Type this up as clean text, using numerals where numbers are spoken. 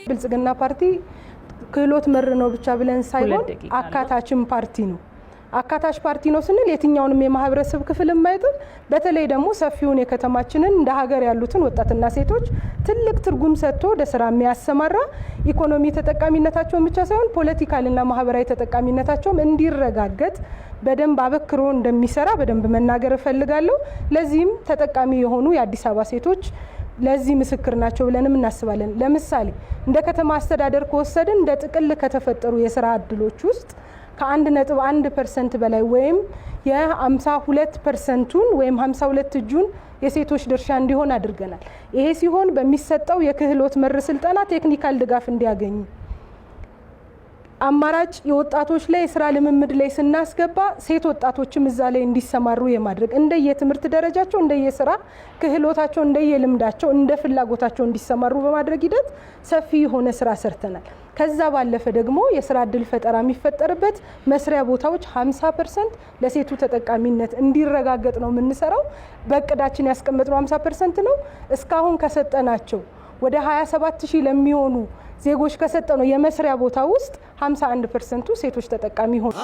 ብልጽግና ፓርቲ ክህሎት መር ነው ብቻ ብለን ሳይሆን አካታችም ፓርቲ ነው። አካታች ፓርቲ ነው ስንል የትኛውንም የማህበረሰብ ክፍል የማይጥል በተለይ ደግሞ ሰፊውን የከተማችንን እንደ ሀገር ያሉትን ወጣትና ሴቶች ትልቅ ትርጉም ሰጥቶ ወደ ስራ የሚያሰማራ ኢኮኖሚ ተጠቃሚነታቸውን ብቻ ሳይሆን ፖለቲካልና ማህበራዊ ተጠቃሚነታቸውም እንዲረጋገጥ በደንብ አበክሮ እንደሚሰራ በደንብ መናገር እፈልጋለሁ። ለዚህም ተጠቃሚ የሆኑ የአዲስ አበባ ሴቶች ለዚህ ምስክር ናቸው ብለንም እናስባለን። ለምሳሌ እንደ ከተማ አስተዳደር ከወሰድን እንደ ጥቅል ከተፈጠሩ የስራ እድሎች ውስጥ ከ1.1% በላይ ወይም የ52%ን ወይም 52 እጁን የሴቶች ድርሻ እንዲሆን አድርገናል። ይሄ ሲሆን በሚሰጠው የክህሎት መር ስልጠና ቴክኒካል ድጋፍ እንዲያገኙ አማራጭ የወጣቶች ላይ የስራ ልምምድ ላይ ስናስገባ ሴት ወጣቶችም እዛ ላይ እንዲሰማሩ የማድረግ እንደየትምህርት ደረጃቸው እንደየስራ ክህሎታቸው እንደየልምዳቸው እንደ ፍላጎታቸው እንዲሰማሩ በማድረግ ሂደት ሰፊ የሆነ ስራ ሰርተናል። ከዛ ባለፈ ደግሞ የስራ እድል ፈጠራ የሚፈጠርበት መስሪያ ቦታዎች 50% ለሴቱ ተጠቃሚነት እንዲረጋገጥ ነው የምንሰራው። በእቅዳችን ያስቀመጥነው 50% ነው። እስካሁን ከሰጠናቸው ወደ 27000 ለሚሆኑ ዜጎች ከሰጠነው የመስሪያ ቦታ ውስጥ 51% ሴቶች ተጠቃሚ ሆኑ።